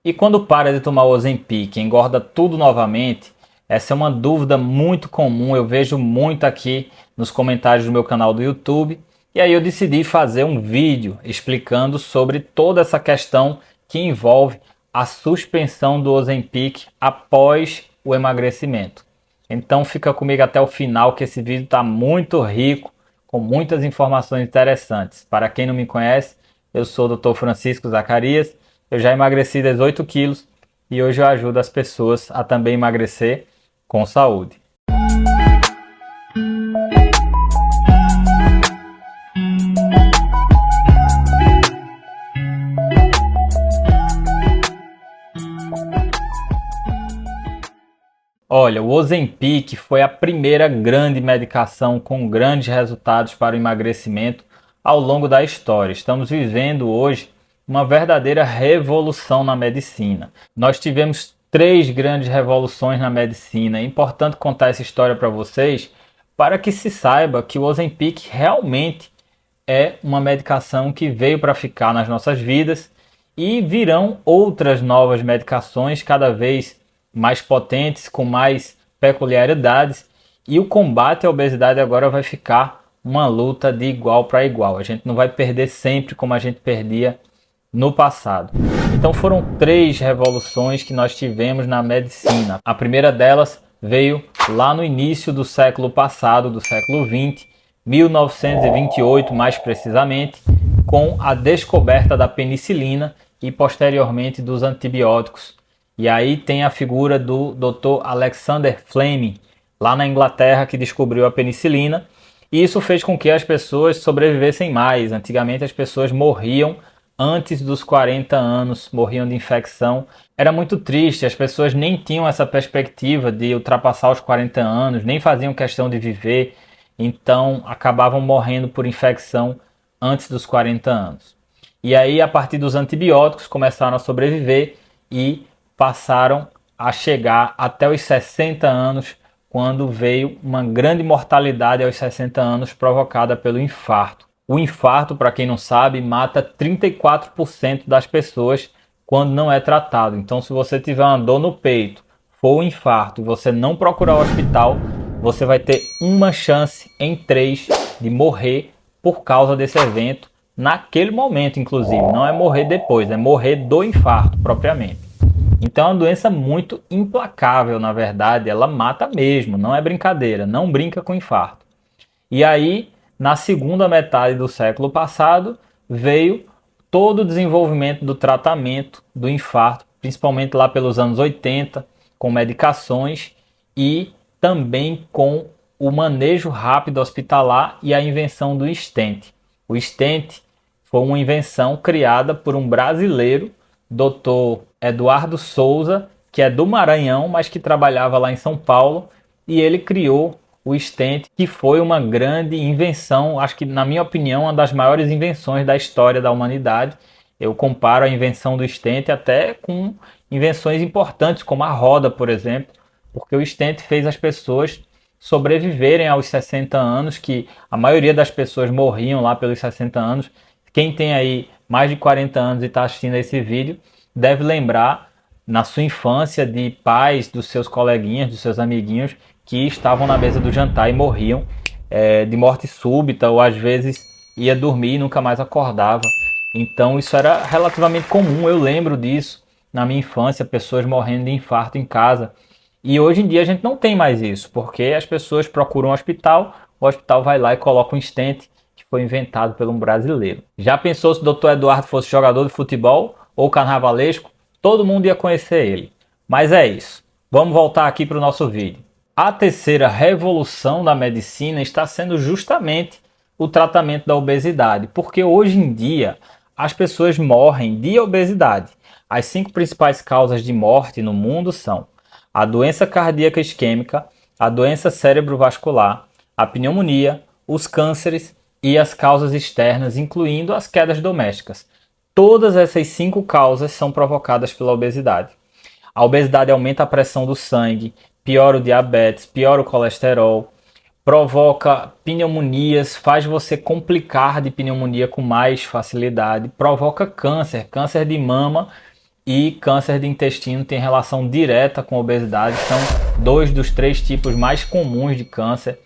E quando para de tomar o Ozempic, engorda tudo novamente? Essa é uma dúvida muito comum, eu vejo muito aqui nos comentários do meu canal do YouTube. E aí eu decidi fazer um vídeo explicando sobre toda essa questão que envolve a suspensão do Ozempic após o emagrecimento. Então fica comigo até o final que esse vídeo está muito rico, com muitas informações interessantes. Para quem não me conhece, eu sou o Dr. Francisco Zacarias. Eu já emagreci 18 quilos e hoje eu ajudo as pessoas a também emagrecer com saúde. Olha, o Ozempic foi a primeira grande medicação com grandes resultados para o emagrecimento ao longo da história. Estamos vivendo hoje uma verdadeira revolução na medicina. Nós tivemos três grandes revoluções na medicina. É importante contar essa história para vocês para que se saiba que o Ozempic realmente é uma medicação que veio para ficar nas nossas vidas e virão outras novas medicações cada vez mais potentes, com mais peculiaridades, e o combate à obesidade agora vai ficar uma luta de igual para igual. A gente não vai perder sempre como a gente perdia no passado. Então foram três revoluções que nós tivemos na medicina. A primeira delas veio lá no início do século passado, do século 20, 1928 mais precisamente, com a descoberta da penicilina e posteriormente dos antibióticos. E aí tem a figura do Dr. Alexander Fleming, lá na Inglaterra, que descobriu a penicilina. E isso fez com que as pessoas sobrevivessem mais. Antigamente as pessoas morriam antes dos 40 anos, morriam de infecção. Era muito triste, as pessoas nem tinham essa perspectiva de ultrapassar os 40 anos, nem faziam questão de viver. Então acabavam morrendo por infecção antes dos 40 anos. E aí, a partir dos antibióticos, começaram a sobreviver e passaram a chegar até os 60 anos, quando veio uma grande mortalidade aos 60 anos provocada pelo infarto. O infarto, para quem não sabe, mata 34% das pessoas quando não é tratado. Então, se você tiver uma dor no peito, for um infarto e você não procurar o hospital, você vai ter uma chance em 3 de morrer por causa desse evento, naquele momento inclusive. Não é morrer depois, é morrer do infarto propriamente. Então é uma doença muito implacável, na verdade, ela mata mesmo, não é brincadeira, não brinca com infarto. E aí, na segunda metade do século passado, veio todo o desenvolvimento do tratamento do infarto, principalmente lá pelos anos 80, com medicações e também com o manejo rápido hospitalar e a invenção do stent. O stent foi uma invenção criada por um brasileiro, Dr. Eduardo Souza, que é do Maranhão, mas que trabalhava lá em São Paulo, e ele criou o stent, que foi uma grande invenção, acho que, na minha opinião, uma das maiores invenções da história da humanidade. Eu comparo a invenção do stent até com invenções importantes, como a roda, por exemplo, porque o stent fez as pessoas sobreviverem aos 60 anos, que a maioria das pessoas morriam lá pelos 60 anos. Quem tem aí mais de 40 anos e está assistindo a esse vídeo, deve lembrar na sua infância de pais, dos seus coleguinhas, dos seus amiguinhos que estavam na mesa do jantar e morriam de morte súbita, ou às vezes ia dormir e nunca mais acordava. Então isso era relativamente comum, eu lembro disso na minha infância, pessoas morrendo de infarto em casa. E hoje em dia a gente não tem mais isso, porque as pessoas procuram um hospital, o hospital vai lá e coloca um stent que foi inventado por um brasileiro. Já pensou se o Dr. Eduardo fosse jogador de futebol ou carnavalesco? Todo mundo ia conhecer ele. Mas é isso. Vamos voltar aqui para o nosso vídeo. A terceira revolução da medicina está sendo justamente o tratamento da obesidade, porque hoje em dia as pessoas morrem de obesidade. As 5 principais causas de morte no mundo são a doença cardíaca isquêmica, a doença cerebrovascular, a pneumonia, os cânceres e as causas externas, incluindo as quedas domésticas. Todas essas 5 causas são provocadas pela obesidade. A obesidade aumenta a pressão do sangue, piora o diabetes, piora o colesterol, provoca pneumonias, faz você complicar de pneumonia com mais facilidade, provoca câncer, câncer de mama, e câncer de intestino tem relação direta com obesidade, são dois dos três tipos mais comuns de câncer.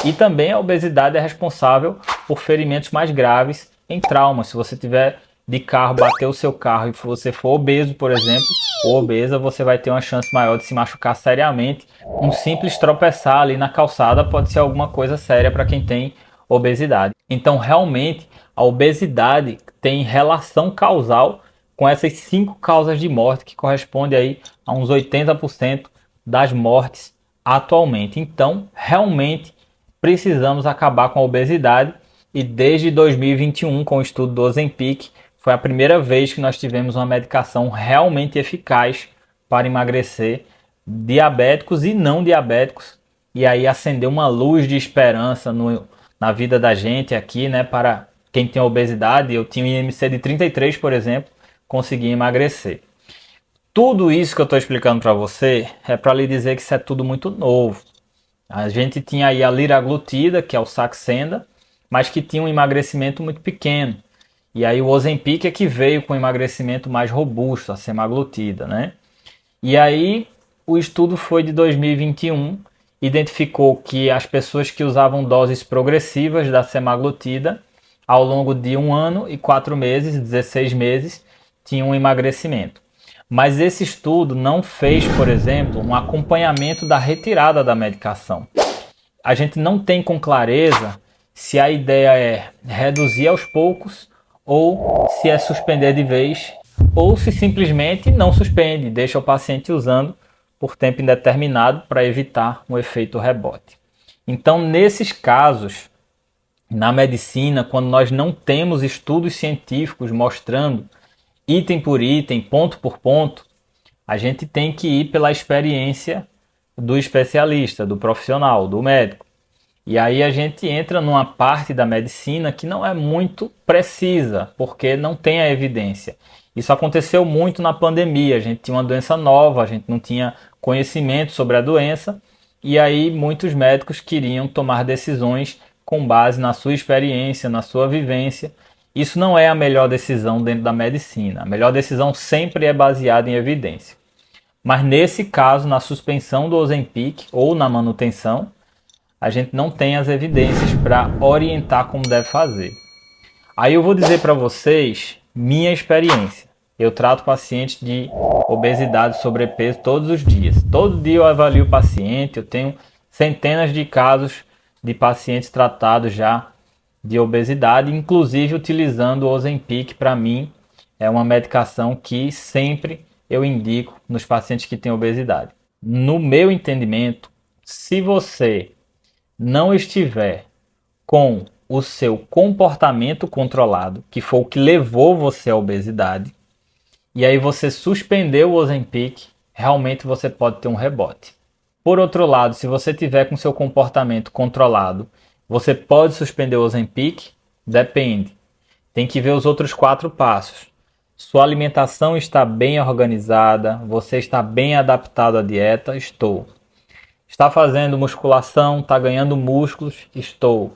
E também a obesidade é responsável por ferimentos mais graves em traumas. Se você tiver de carro, bater o seu carro e você for obeso, por exemplo, ou obesa, você vai ter uma chance maior de se machucar seriamente. Um simples tropeçar ali na calçada pode ser alguma coisa séria para quem tem obesidade. Então, realmente, a obesidade tem relação causal com essas 5 causas de morte, que corresponde aí a uns 80% das mortes atualmente. Então, realmente, precisamos acabar com a obesidade e desde 2021, com o estudo do Ozempic, foi a primeira vez que nós tivemos uma medicação realmente eficaz para emagrecer diabéticos e não diabéticos, e aí acendeu uma luz de esperança na vida da gente aqui, né, para quem tem obesidade. Eu tinha um IMC de 33, por exemplo, consegui emagrecer. Tudo isso que eu estou explicando para você é para lhe dizer que isso é tudo muito novo. A gente tinha aí a liraglutida, que é o Saxenda, mas que tinha um emagrecimento muito pequeno. E aí o Ozempic é que veio com um emagrecimento mais robusto, a semaglutida, né? E aí o estudo foi de 2021, identificou que as pessoas que usavam doses progressivas da semaglutida ao longo de 1 ano e 4 meses, 16 meses, tinham um emagrecimento. Mas esse estudo não fez, por exemplo, um acompanhamento da retirada da medicação. A gente não tem com clareza se a ideia é reduzir aos poucos ou se é suspender de vez, ou se simplesmente não suspende, deixa o paciente usando por tempo indeterminado para evitar um efeito rebote. Então, nesses casos, na medicina, quando nós não temos estudos científicos mostrando item por item, ponto por ponto, a gente tem que ir pela experiência do especialista, do profissional, do médico. E aí a gente entra numa parte da medicina que não é muito precisa, porque não tem a evidência. Isso aconteceu muito na pandemia, a gente tinha uma doença nova, a gente não tinha conhecimento sobre a doença, e aí muitos médicos queriam tomar decisões com base na sua experiência, na sua vivência. Isso não é a melhor decisão dentro da medicina. A melhor decisão sempre é baseada em evidência. Mas nesse caso, na suspensão do Ozempic ou na manutenção, a gente não tem as evidências para orientar como deve fazer. Aí eu vou dizer para vocês minha experiência. Eu trato pacientes de obesidade e sobrepeso todos os dias. Todo dia eu avalio o paciente, eu tenho centenas de casos de pacientes tratados já de obesidade, inclusive utilizando o Ozempic. Para mim é uma medicação que sempre eu indico nos pacientes que têm obesidade. No meu entendimento, se você não estiver com o seu comportamento controlado, que foi o que levou você à obesidade, e aí você suspendeu o Ozempic, realmente você pode ter um rebote. Por outro lado, se você tiver com seu comportamento controlado, você pode suspender o Ozempic? Depende. Tem que ver os outros 4 passos. Sua alimentação está bem organizada, você está bem adaptado à dieta? Estou. Está fazendo musculação, está ganhando músculos? Estou.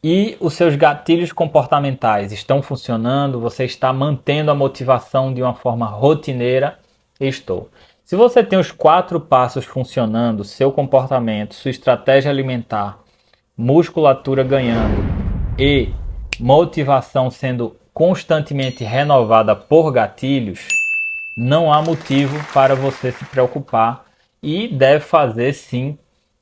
E os seus gatilhos comportamentais estão funcionando? Você está mantendo a motivação de uma forma rotineira? Estou. Se você tem os 4 passos funcionando, seu comportamento, sua estratégia alimentar, musculatura ganhando e motivação sendo constantemente renovada por gatilhos, não há motivo para você se preocupar e deve fazer sim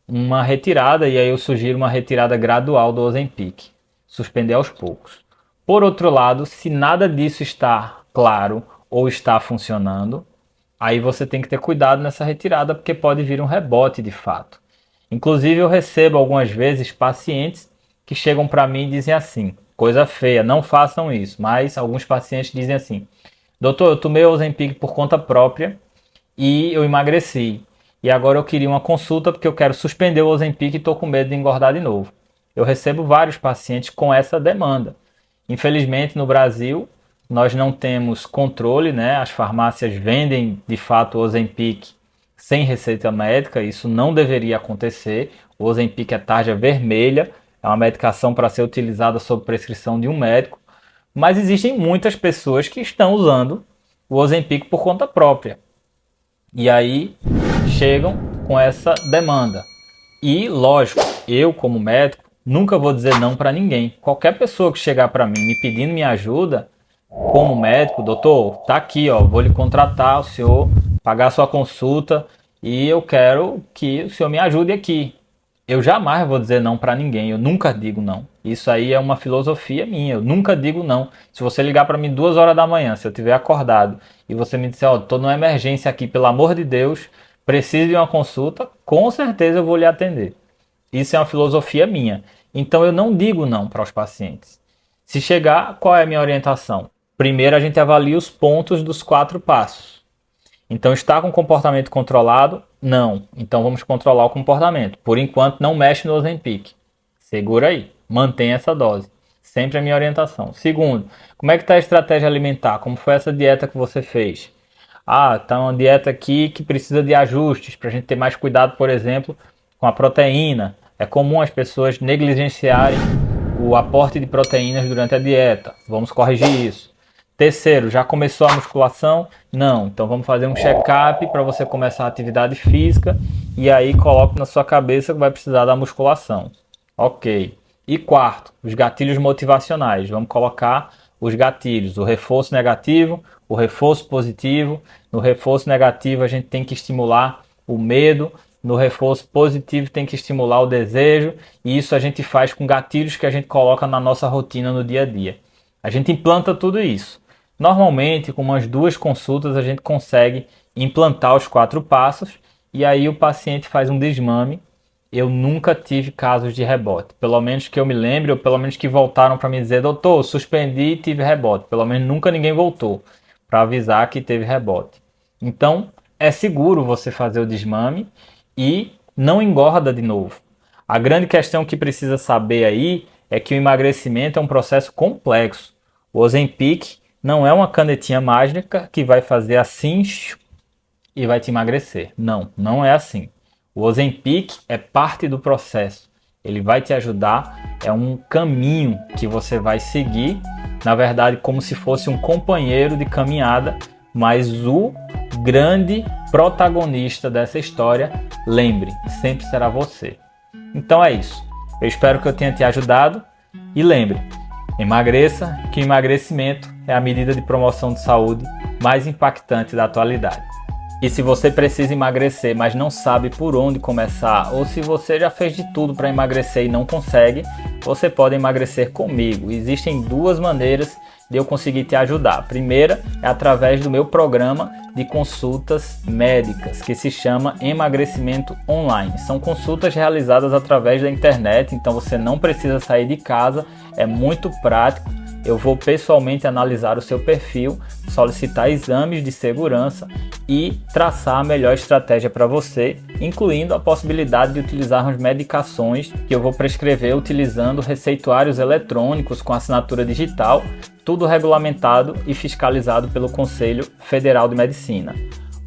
uma retirada, e aí eu sugiro uma retirada gradual do Ozempic, suspender aos poucos. Por outro lado, se nada disso está claro ou está funcionando, aí você tem que ter cuidado nessa retirada, porque pode vir um rebote de fato. Inclusive eu recebo algumas vezes pacientes que chegam para mim e dizem assim, coisa feia, não façam isso, mas alguns pacientes dizem assim, doutor, eu tomei o Ozempic por conta própria e eu emagreci. E agora eu queria uma consulta porque eu quero suspender o Ozempic e estou com medo de engordar de novo. Eu recebo vários pacientes com essa demanda. Infelizmente no Brasil nós não temos controle, né? As farmácias vendem de fato o Ozempic sem receita médica, isso não deveria acontecer. O Ozempic é tarja vermelha, é uma medicação para ser utilizada sob prescrição de um médico, mas existem muitas pessoas que estão usando o Ozempic por conta própria. E aí chegam com essa demanda. E, lógico, eu como médico nunca vou dizer não para ninguém. Qualquer pessoa que chegar para mim me pedindo minha ajuda, como médico, doutor, tá aqui, ó, vou lhe contratar, o senhor pagar a sua consulta e eu quero que o senhor me ajude aqui. Eu jamais vou dizer não para ninguém, eu nunca digo não. Isso aí é uma filosofia minha, eu nunca digo não. Se você ligar para mim 2 horas da manhã, se eu estiver acordado e você me disser, ó, tô numa emergência aqui, pelo amor de Deus, preciso de uma consulta, com certeza eu vou lhe atender. Isso é uma filosofia minha. Então eu não digo não para os pacientes. Se chegar, qual é a minha orientação? Primeiro a gente avalia os pontos dos 4 passos. Então está com comportamento controlado? Não. Então vamos controlar o comportamento. Por enquanto não mexe no Ozempic. Segura aí. Mantém essa dose. Sempre a minha orientação. Segundo, como é que está a estratégia alimentar? Como foi essa dieta que você fez? Ah, tá uma dieta aqui que precisa de ajustes para a gente ter mais cuidado, por exemplo, com a proteína. É comum as pessoas negligenciarem o aporte de proteínas durante a dieta. Vamos corrigir isso. Terceiro, já começou a musculação? Não. Então vamos fazer um check-up para você começar a atividade física e aí coloque na sua cabeça que vai precisar da musculação. Ok. E quarto, os gatilhos motivacionais. Vamos colocar os gatilhos, o reforço negativo, o reforço positivo. No reforço negativo a gente tem que estimular o medo, no reforço positivo tem que estimular o desejo, e isso a gente faz com gatilhos que a gente coloca na nossa rotina no dia a dia. A gente implanta tudo isso. Normalmente, com umas 2 consultas, a gente consegue implantar os 4 passos e aí o paciente faz um desmame. Eu nunca tive casos de rebote, pelo menos que eu me lembre, ou pelo menos que voltaram para me dizer, doutor, suspendi e tive rebote. Pelo menos nunca ninguém voltou para avisar que teve rebote. Então, é seguro você fazer o desmame e não engorda de novo. A grande questão que precisa saber aí é que o emagrecimento é um processo complexo. O Ozempic não é uma canetinha mágica que vai fazer assim e vai te emagrecer. Não, não é assim. O Ozempic é parte do processo. Ele vai te ajudar, é um caminho que você vai seguir, na verdade, como se fosse um companheiro de caminhada, mas o grande protagonista dessa história, lembre, sempre será você. Então é isso. Eu espero que eu tenha te ajudado e lembre, emagreça, que o emagrecimento é a medida de promoção de saúde mais impactante da atualidade. E se você precisa emagrecer, mas não sabe por onde começar, ou se você já fez de tudo para emagrecer e não consegue, você pode emagrecer comigo. Existem 2 maneiras de eu conseguir te ajudar. A primeira é através do meu programa de consultas médicas, que se chama Emagrecimento Online. São consultas realizadas através da internet, então você não precisa sair de casa, é muito prático. Eu vou pessoalmente analisar o seu perfil, solicitar exames de segurança e traçar a melhor estratégia para você, incluindo a possibilidade de utilizarmos medicações que eu vou prescrever utilizando receituários eletrônicos com assinatura digital, tudo regulamentado e fiscalizado pelo Conselho Federal de Medicina.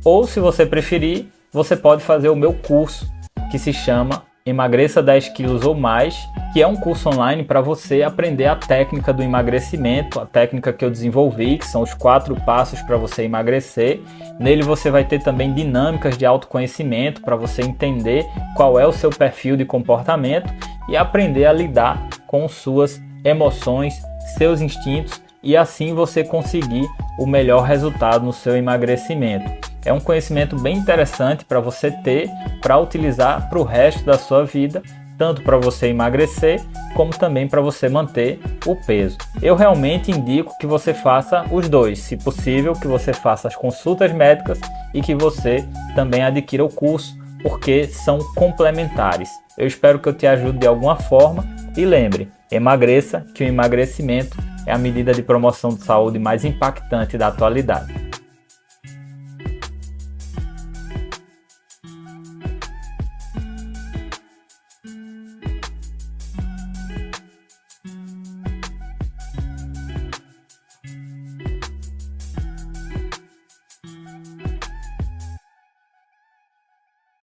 Ou, se você preferir, você pode fazer o meu curso, que se chama Emagreça 10 quilos ou mais, que é um curso online para você aprender a técnica do emagrecimento, a técnica que eu desenvolvi, que são os 4 passos para você emagrecer. Nele você vai ter também dinâmicas de autoconhecimento para você entender qual é o seu perfil de comportamento e aprender a lidar com suas emoções, seus instintos e assim você conseguir o melhor resultado no seu emagrecimento. É um conhecimento bem interessante para você ter, para utilizar para o resto da sua vida, tanto para você emagrecer, como também para você manter o peso. Eu realmente indico que você faça os 2, se possível, que você faça as consultas médicas e que você também adquira o curso, porque são complementares. Eu espero que eu te ajude de alguma forma e lembre, emagreça, que o emagrecimento é a medida de promoção de saúde mais impactante da atualidade.